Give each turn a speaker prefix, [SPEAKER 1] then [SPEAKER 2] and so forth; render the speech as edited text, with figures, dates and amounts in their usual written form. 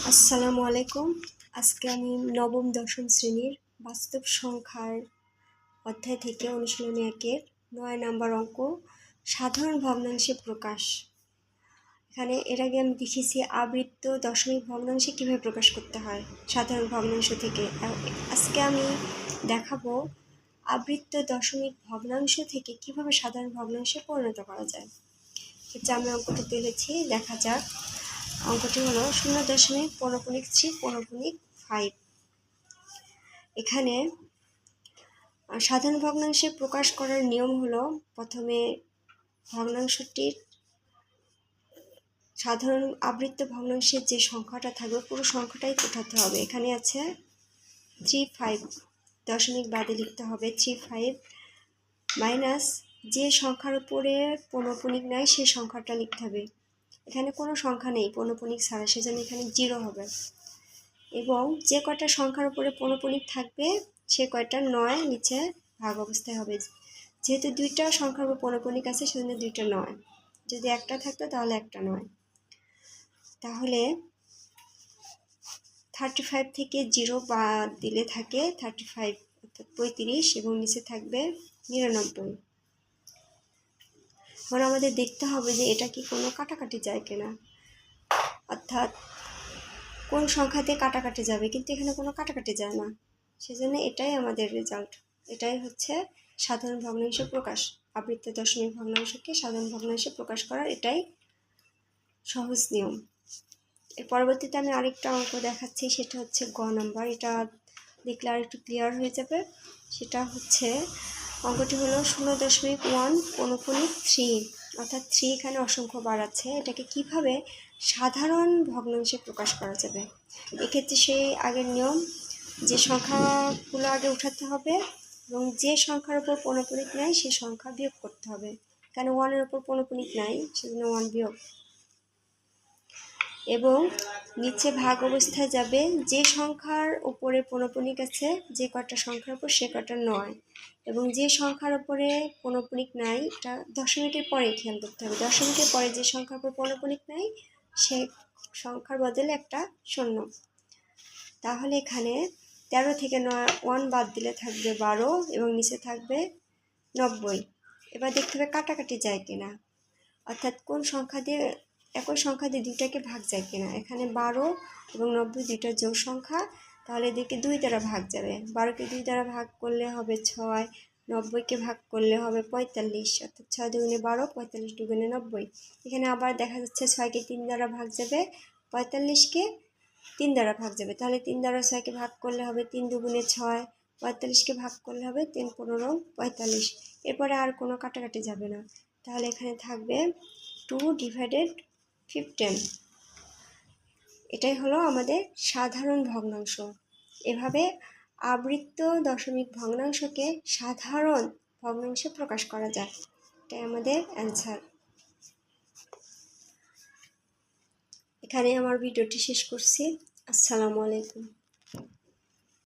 [SPEAKER 1] আসসালামু আলাইকুম। আজকে আমি নবম দশম শ্রেণীর বাস্তব সংখ্যার অধ্যায় থেকে অনুশীলনী 1-এর 9 নাম্বার অঙ্ক সাধারণ ভগ্নাংশে প্রকাশ। এখানে এর আগে আমি দেখিয়েছি আবৃত্ত দশমিক ভগ্নাংশে কীভাবে প্রকাশ করতে হয় সাধারণ ভগ্নাংশ থেকে। আজকে আমি দেখাবো আবৃত্ত দশমিক ভগ্নাংশ থেকে কিভাবে সাধারণ ভগ্নাংশে পরিণত করা যায়। এটা আমি অঙ্কটি তুলেছি, দেখা যাক। অঙ্কটি হলো 0.15/5। এখানে সাধারণ ভগ্নাংশে প্রকাশ করার নিয়ম হলো, প্রথমে ভগ্নাংশটির সাধারণ আবৃত্ত ভগ্নাংশের যে সংখ্যাটা থাকবে পুরো সংখ্যাটাই উঠাতে হবে। এখানে আছে 35, দশমিক বাদে লিখতে হবে 35 মাইনাস যে সংখ্যার উপরে পৌনঃপুনিক নাই সেই সংখ্যাটা লিখতে হবে। এখানে কোনো সংখ্যা নেই পৌনঃপুনিক ছাড়া, সেজন্য এখানে 0 হবে। এবং যে কয়টা সংখ্যার উপরে পৌনঃপুনিক থাকবে সে কয়টা 9 নিচে ভাগ অবস্থায় হবে। যেহেতু দুইটা সংখ্যার উপর পৌনঃপুনিক আছে সেজন্য দুইটা 9, যদি একটা থাকতো তাহলে একটা 9। তাহলে 35 থেকে 0 বাদ দিলে থাকে 35 অর্থাৎ 35 এবং নিচে থাকবে 99। এখন আমাদের দেখতে হবে যে এটা কি কোনো কাটাকাটি যায় কিনা, অর্থাৎ কোন সংখ্যাতে কাটাকাটি যাবে, কিন্তু এখানে কোনো কাটাকাটি যায় না, সেজন্য এটাই আমাদের রেজাল্ট। এটাই হচ্ছে সাধারণ ভগ্নাংশ প্রকাশ। আবৃত্ত দশমিক ভগ্নাংশকে সাধারণ ভগ্নাংশে প্রকাশ করার এটাই সহজ নিয়ম। এর পরবর্তীতে আমি আরেকটা অঙ্ক দেখাচ্ছি, সেটা হচ্ছে গ নাম্বার। এটা দেখলে আর একটু ক্লিয়ার হয়ে যাবে। সেটা হচ্ছে অঙ্কটি হলো 0.1/3, অর্থাৎ 3 এখানে অসংখ্য বার আছে। এটাকে কিভাবে সাধারণ ভগ্নাংশে প্রকাশ করা যাবে। এক্ষেত্রে সেই আগের নিয়ম, যে সংখ্যাগুলো আগে উঠাতে হবে এবং যে সংখ্যার উপর পৌনঃপুনিক নাই সেই সংখ্যা বিয়োগ করতে হবে। কেন 1-এর উপর পৌনঃপুনিক নাই সেজন্য 1 বিয়োগ, এবং নিচে ভাগ অবস্থায় যাবে যে সংখ্যার উপরে পৌনঃপুনিক আছে, যে কটা সংখ্যার উপর সে কটা 9, এবং যে সংখ্যার উপরে পৌনঃপুনিক নাই এটা দশমিকের পরে খেয়াল করতে হবে। দশমিকের পরে যে সংখ্যার উপর পৌনঃপুনিক নাই সে সংখ্যার বদলে একটা 0। তাহলে এখানে 13 থেকে 1 বাদ দিলে থাকবে 12 এবং নিচে থাকবে 90। এবার দেখতে হবে কাটাকাটি যায় কিনা, অর্থাৎ কোন সংখ্যা দিয়ে একই সংখ্যা দিয়ে দুইটাকে ভাগ যায় কিনা। এখানে 12 এবং 90 দুইটা যোগ সংখ্যা, তাহলে এদেরকে 2 দ্বারা ভাগ যাবে। 12কে 2 দ্বারা ভাগ করলে হবে 6, 90কে ভাগ করলে হবে 45, অর্থাৎ 6 দুগুণে 12, 45 দুগুণে 90। এখানে আবার দেখা যাচ্ছে 6কে 3 দ্বারা ভাগ যাবে, 45কে 3 দ্বারা ভাগ যাবে। তাহলে 3 দ্বারা 6কে ভাগ করলে হবে 3 দুগুণে 6, 45কে ভাগ করলে হবে 3 15 45। এরপরে আর কোনো কাটাকাটি যাবে না, তাহলে এখানে থাকবে 2/15। এটাই হলো আমাদের সাধারণ ভগ্নাংশ। এভাবে আবৃত্ত দশমিক ভগ্নাংশকে সাধারণ ভগ্নাংশে প্রকাশ করা যায়। এটাই আমাদের অ্যান্সার। এখানে আমার ভিডিওটি শেষ করছি। আসসালামু আলাইকুম।